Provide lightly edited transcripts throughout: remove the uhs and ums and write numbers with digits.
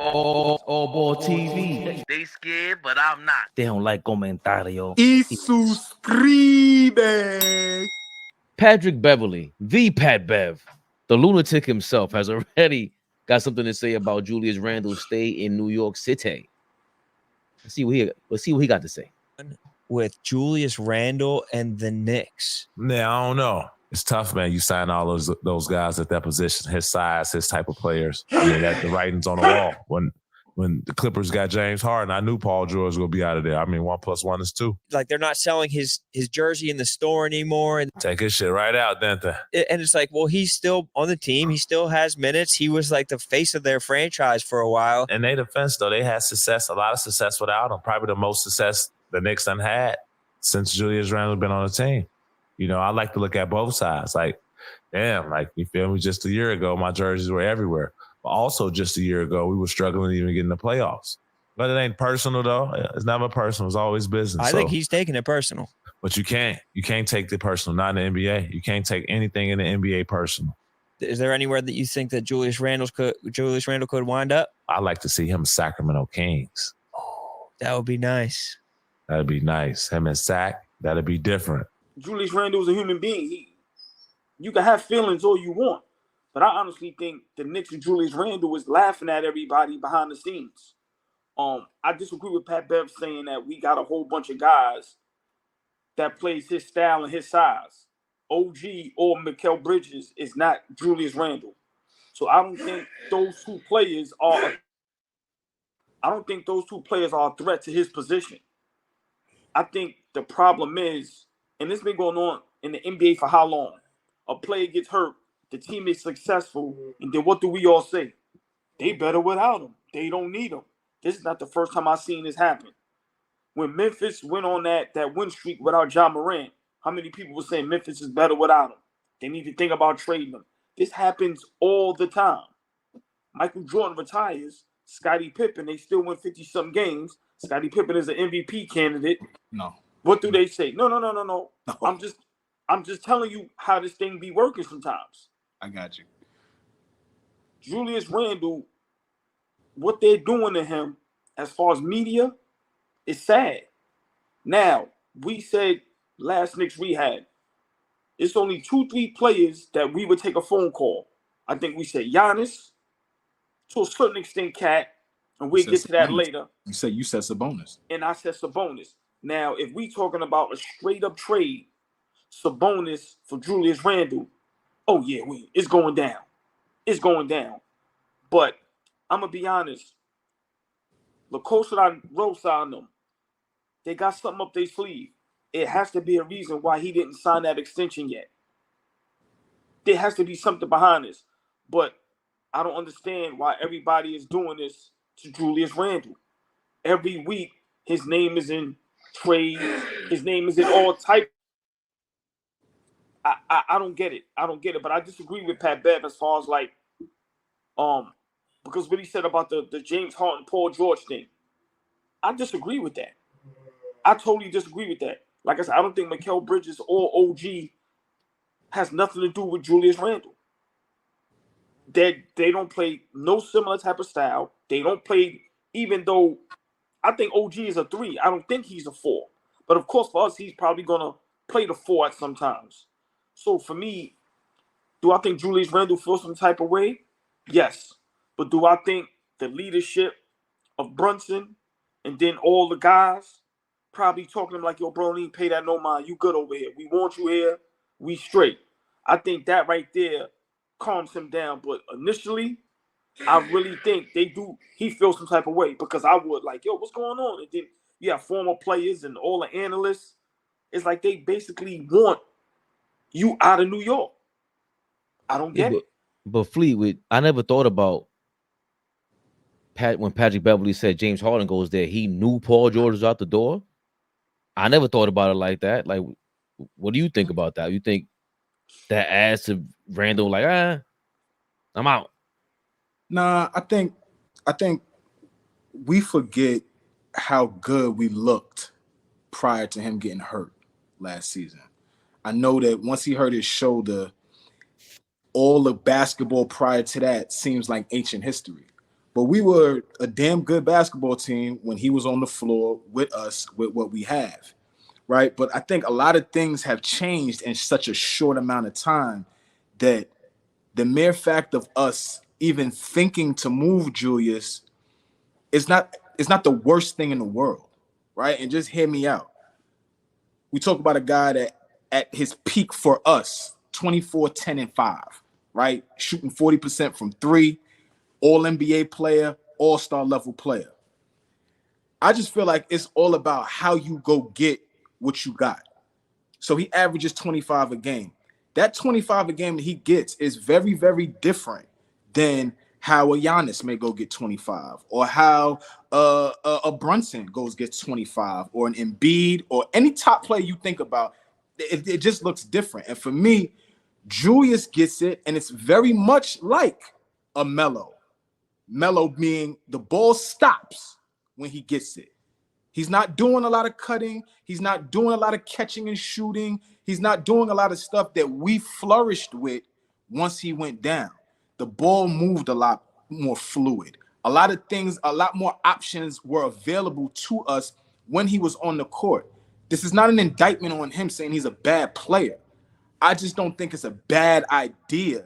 AllBall TV. They scared, but I'm not. They don't like comentario. Y suscribe. Patrick Beverly, the Pat Bev, the lunatic himself, has already got something to say about Julius Randle's stay in New York City. Let's see what he got to say. With Julius Randle and the Knicks. Yeah, I don't know. It's tough, man. You sign all those guys at that position, his size, his type of players. I mean, the writing's on the wall. When the Clippers got James Harden, I knew Paul George was going to be out of there. I mean, 1 + 1 is 2. Like, they're not selling his jersey in the store anymore. And take his shit right out, didn't they? And it's like, well, he's still on the team. He still has minutes. He was like the face of their franchise for a while. In their defense, though, they had success, a lot of success without him. Probably the most success the Knicks done had since Julius Randle been on the team. You know, I like to look at both sides. Like, damn, like, you feel me? Just a year ago, my jerseys were everywhere. But also just a year ago, we were struggling to even get in the playoffs. But it ain't personal, though. It's never personal. It's always business. I think he's taking it personal. But you can't. You can't take it personal, not in the NBA. You can't take anything in the NBA personal. Is there anywhere that you think that Julius Randle could wind up? I'd like to see him Sacramento Kings. Oh, that would be nice. That'd be nice. Him and Sac, that'd be different. Julius Randle is a human being. You can have feelings all you want, but I honestly think the Knicks and Julius Randle is laughing at everybody behind the scenes. I disagree with Pat Bev saying that we got a whole bunch of guys that plays his style and his size. OG or Mikal Bridges is not Julius Randle. So I don't think those two players are a threat to his position. I think the problem is, and this has been going on in the NBA for how long? A player gets hurt, the team is successful, and then what do we all say? They better without him. They don't need him. This is not the first time I've seen this happen. When Memphis went on that win streak without Ja Morant, how many people were saying Memphis is better without him? They need to think about trading him. This happens all the time. Michael Jordan retires, Scottie Pippen, they still win 50-something games. Scottie Pippen is an MVP candidate. No. What do they say? No. I'm just telling you how this thing be working sometimes. I got you. Julius Randle, what they're doing to him as far as media is sad. Now, we said last Knicks Rehab, it's only 2-3 players that we would take a phone call. I think we said Giannis, to a certain extent, Cat, and we'll get to that later. You said Sabonis. And I said Sabonis. Now, if we talking about a straight-up trade, Sabonis for Julius Randle, oh, yeah, it's going down. It's going down. But I'm going to be honest. LaCosta Rosa on them, they got something up their sleeve. It has to be a reason why he didn't sign that extension yet. There has to be something behind this. But I don't understand why everybody is doing this to Julius Randle. Every week, his name is in trades. His name is in all types. I don't get it. But I disagree with Pat Bev as far as like, because what he said about the James Harden, Paul George thing. I disagree with that. I totally disagree with that. Like I said, I don't think Mikal Bridges or OG has nothing to do with Julius Randle. They don't play no similar type of style. They don't play, even though I think OG is a 3. I don't think he's a 4. But of course, for us, he's probably going to play the 4 at some times. So for me, do I think Julius Randle feels some type of way? Yes. But do I think the leadership of Brunson and then all the guys probably talking to him like, yo, bro, don't even pay that no mind. You good over here. We want you here. We straight. I think that right there calms him down. But initially, I really think he feels some type of way because I would like, yo, what's going on? And then you have former players and all the analysts. It's like they basically want you out of New York. I don't get it. But Fleetwood, I never thought about when Patrick Beverly said James Harden goes there, he knew Paul George was out the door. I never thought about it like that. Like, what do you think about that? You think that adds to Randle like, I'm out? Nah, I think we forget how good we looked prior to him getting hurt last season. I know that once he hurt his shoulder, all the basketball prior to that seems like ancient history. But we were a damn good basketball team when he was on the floor with us with what we have, right? But I think a lot of things have changed in such a short amount of time that the mere fact of us even thinking to move Julius is not the worst thing in the world, right? And just hear me out. We talk about a guy that at his peak for us, 24, 10, and 5, right? Shooting 40% from 3, all NBA player, all-star level player. I just feel like it's all about how you go get what you got. So he averages 25 a game. That 25 a game that he gets is very, very different than how a Giannis may go get 25, or how a Brunson gets 25, or an Embiid, or any top player you think about. It just looks different. And for me, Julius gets it, and it's very much like a Melo. Melo being the ball stops when he gets it. He's not doing a lot of cutting. He's not doing a lot of catching and shooting. He's not doing a lot of stuff that we flourished with once he went down. The ball moved a lot more fluid. A lot of things, a lot more options were available to us when he was on the court. This is not an indictment on him saying he's a bad player. I just don't think it's a bad idea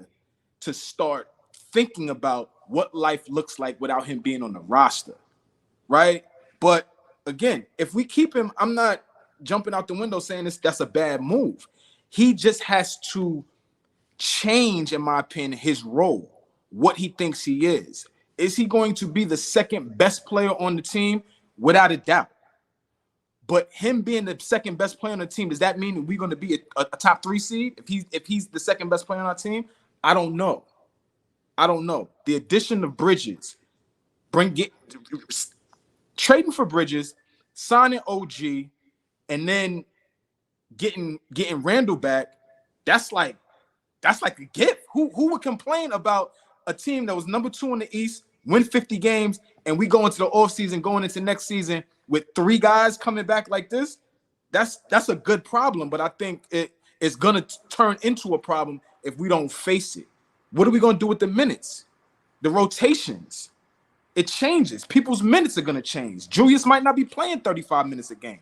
to start thinking about what life looks like without him being on the roster, right? But again, if we keep him, I'm not jumping out the window saying that's a bad move. He just has to change, in my opinion, his role, what he thinks he is. Is he going to be the second best player on the team? Without a doubt. But him being the second best player on the team, does that mean that we're going to be a top 3 seed if he's the second best player on our team? I don't know. The addition of Bridges, trading for Bridges, signing OG, and then getting Randle back, that's like a gift. Who would complain about a team that was number 2 in the East, win 50 games, and we go into the offseason, going into next season with 3 guys coming back like this? That's a good problem, but I think it's gonna turn into a problem if we don't face it. What are we gonna do with the minutes? The rotations. It changes. People's minutes are going to change. Julius might not be playing 35 minutes a game.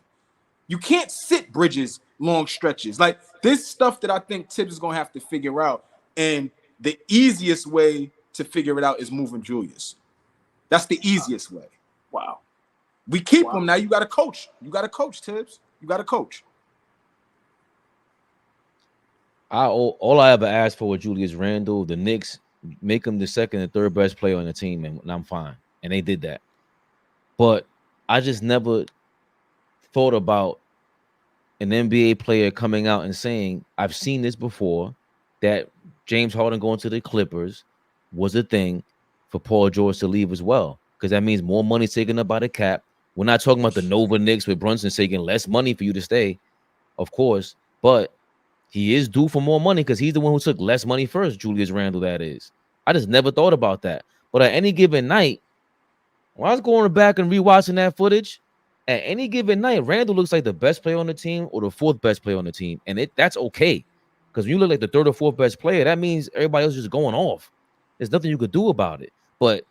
You can't sit Bridges long stretches. Like, this stuff that I think Tibbs is going to have to figure out. And the easiest way to figure it out is moving Julius. That's the easiest way. Wow. We keep him now. You got to coach. You got to coach, Tibbs. You got to coach. All I ever asked for was Julius Randle. The Knicks make him the second and third best player on the team, and I'm fine. And they did that. But I just never thought about an NBA player coming out and saying, I've seen this before, that James Harden going to the Clippers was a thing for Paul George to leave as well. Because that means more money taken up by the cap. We're not talking about the Nova Knicks with Brunson taking less money for you to stay, of course. But he is due for more money because he's the one who took less money first, Julius Randle, that is. I just never thought about that. But at any given night, when I was going back and rewatching that footage, at any given night, Randle looks like the best player on the team or the 4th best player on the team. And that's okay. Because when you look like the 3rd or 4th best player, that means everybody else is just going off. There's nothing you could do about it. But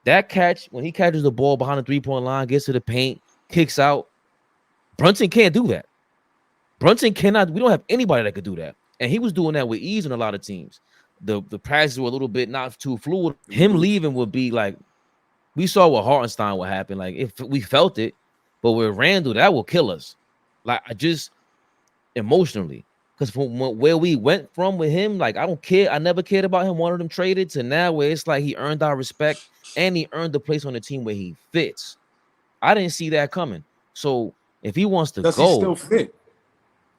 that catch, when he catches the ball behind the 3-point line, gets to the paint, kicks out, Brunson can't do that. Brunson cannot. We don't have anybody that could do that. And he was doing that with ease on a lot of teams. The passes were a little bit not too fluid. Him leaving would be like, we saw what Hartenstein would happen. Like, if we felt it, but with Randle, that will kill us. Like, I just emotionally, because from where we went from with him, like, I don't care. I never cared about him, wanted him traded, to now where it's like he earned our respect and he earned the place on the team where he fits. I didn't see that coming. So if he wants to Does go, he still fit?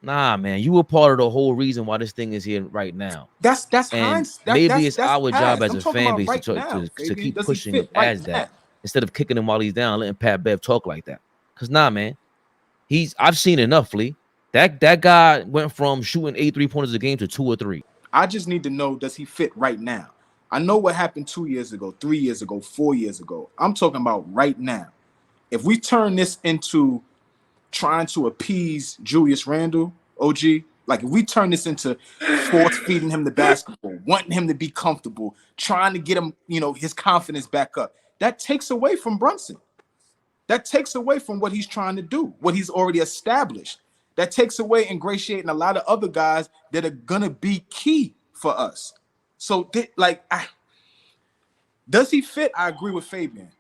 Nah, man, you were part of the whole reason why this thing is here right now. That's and hindsight. maybe it's our past. job as I'm a talking fan about base right to now, keep Does he pushing him fit right as that now? instead of kicking him while he's down, letting Pat Bev talk like that. Because nah, man, I've seen enough, Flea. That guy went from shooting 8 3-pointers a game to 2 or 3. I just need to know, does he fit right now? I know what happened 2 years ago, 3 years ago, 4 years ago. I'm talking about right now. If we turn this into trying to appease Julius Randle, OG, like if we turn this into force feeding him the basketball, wanting him to be comfortable, trying to get him, his confidence back up, that takes away from Brunson. That takes away from what he's trying to do, what he's already established. That takes away ingratiating a lot of other guys that are gonna be key for us. So, does he fit? I agree with Fabian,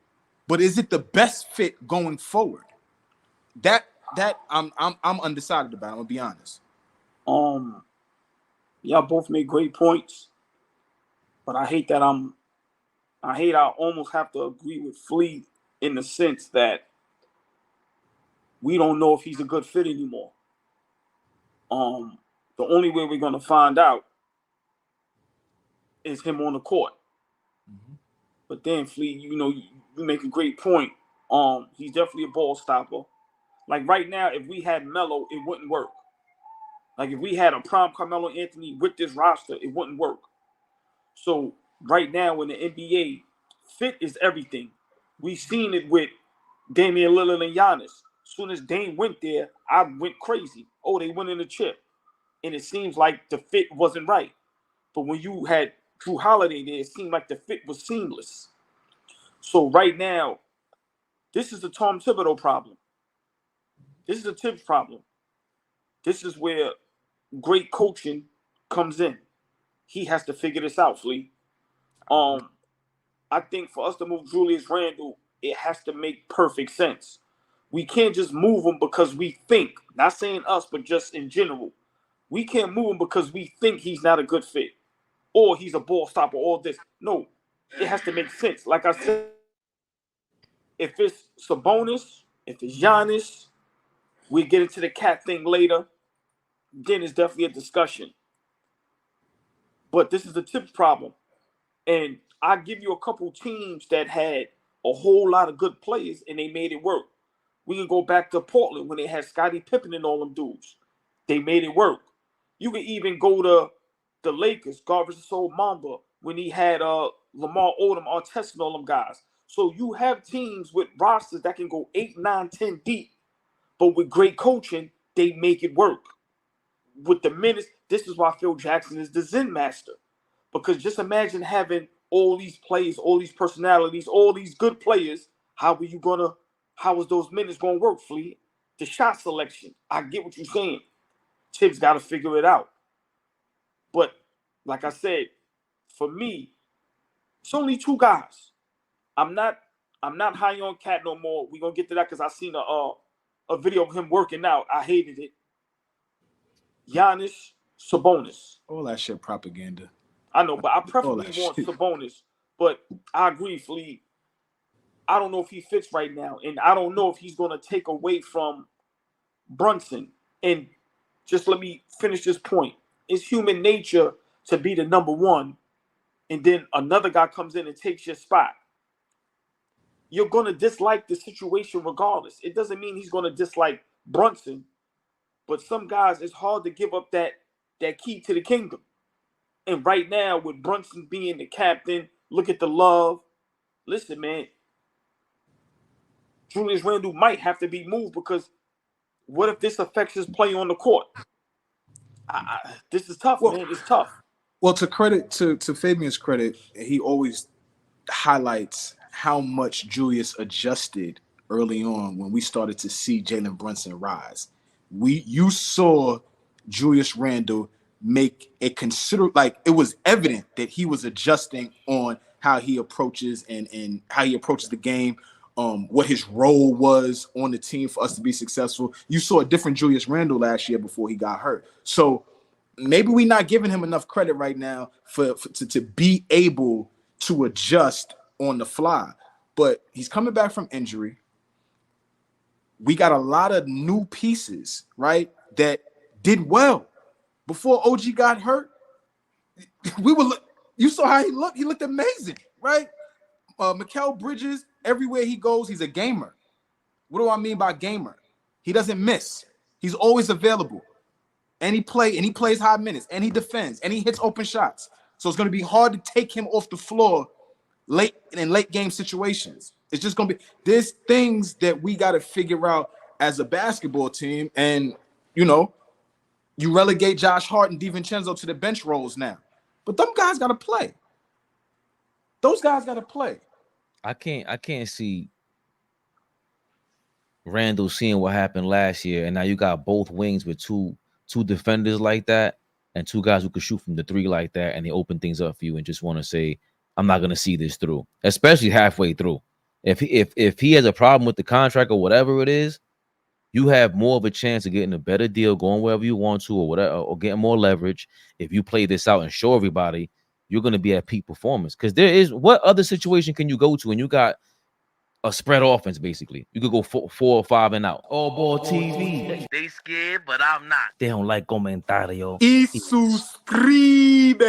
but is it the best fit going forward? That I'm undecided about. I'm gonna be honest. Y'all both made great points, but I hate I almost have to agree with Flea in the sense that we don't know if he's a good fit anymore. The only way we're gonna find out is him on the court. Mm-hmm. But then Flea, you make a great point. He's definitely a ball stopper. Like right now, if we had Melo, it wouldn't work. Like if we had a prime Carmelo Anthony with this roster, it wouldn't work. So right now in the NBA, fit is everything. We've seen it with Damian Lillard and Giannis. As soon as Dame went there, I went crazy. Oh, they went in the chip. And it seems like the fit wasn't right. But when you had Drew Holiday there, it seemed like the fit was seamless. So right now, this is the Tom Thibodeau problem. This is a Tibbs problem. This is where great coaching comes in. He has to figure this out, Flea. I think for us to move Julius Randle, it has to make perfect sense. We can't just move him because we think, not saying us, but just in general. We can't move him because we think he's not a good fit or he's a ball stopper, all this. No, it has to make sense. Like I said, if it's Sabonis, if it's Giannis, we get into the cat thing later, then it's definitely a discussion. But this is the Tibbs problem. And I give you a couple teams that had a whole lot of good players and they made it work. We can go back to Portland when they had Scottie Pippen and all them dudes. They made it work. You can even go to the Lakers, Garbage Soul Mamba, when he had Lamar Odom, Artest, and all them guys. So you have teams with rosters that can go 8, 9, 10 deep. But with great coaching, they make it work. With the minutes, this is why Phil Jackson is the Zen master. Because just imagine having all these players, all these personalities, all these good players. How is those minutes gonna work, Flea? The shot selection. I get what you're saying. Tibbs got to figure it out. But like I said, for me, it's only two guys. I'm not high on Cat no more. We're gonna get to that because I seen a video of him working out. I hated it. Giannis, Sabonis. All that shit propaganda. I know, but I preferably want Sabonis. But I agree, Flea. I don't know if he fits right now, and I don't know if he's going to take away from Brunson. And just let me finish this point. It's human nature to be the number one, and then another guy comes in and takes your spot. You're going to dislike the situation regardless. It doesn't mean he's going to dislike Brunson, but some guys, it's hard to give up that key to the kingdom. And right now, with Brunson being the captain, look at the love. Listen, man, Julius Randle might have to be moved because what if this affects his play on the court? This is tough, man. It's tough. Well, to Fabian's credit, he always highlights how much Julius adjusted early on when we started to see Jalen Brunson rise. You saw Julius Randle make a it was evident that he was adjusting on how he approaches and how he approaches the game, what his role was on the team for us to be successful. You saw a different Julius Randle last year before he got hurt. So maybe we're not giving him enough credit right now to be able to adjust on the fly. But he's coming back from injury. We got a lot of new pieces, right, that did well. Before OG got hurt, you saw how he looked. He looked amazing, right? Mikal Bridges, everywhere he goes, he's a gamer. What do I mean by gamer? He doesn't miss. He's always available. And he plays high minutes, and he defends, and he hits open shots. So it's going to be hard to take him off the floor late game situations. It's just going to be there's things that we got to figure out as a basketball team, and you relegate Josh Hart and DiVincenzo to the bench roles now. But them guys got to play. Those guys got to play. I can't see Randle seeing what happened last year, and now you got both wings with two defenders like that, and two guys who could shoot from the three like that, and they open things up for you, and just want to say, I'm not gonna see this through, especially halfway through. If he has a problem with the contract or whatever it is, you have more of a chance of getting a better deal, going wherever you want to, or whatever, or getting more leverage if you play this out and show everybody you're gonna be at peak performance. Because there is, what other situation can you go to when you got a spread offense? Basically, you could go 4 or 5 and out. AllBall TV. They scared, but I'm not. They don't like comentario. Y suscribe.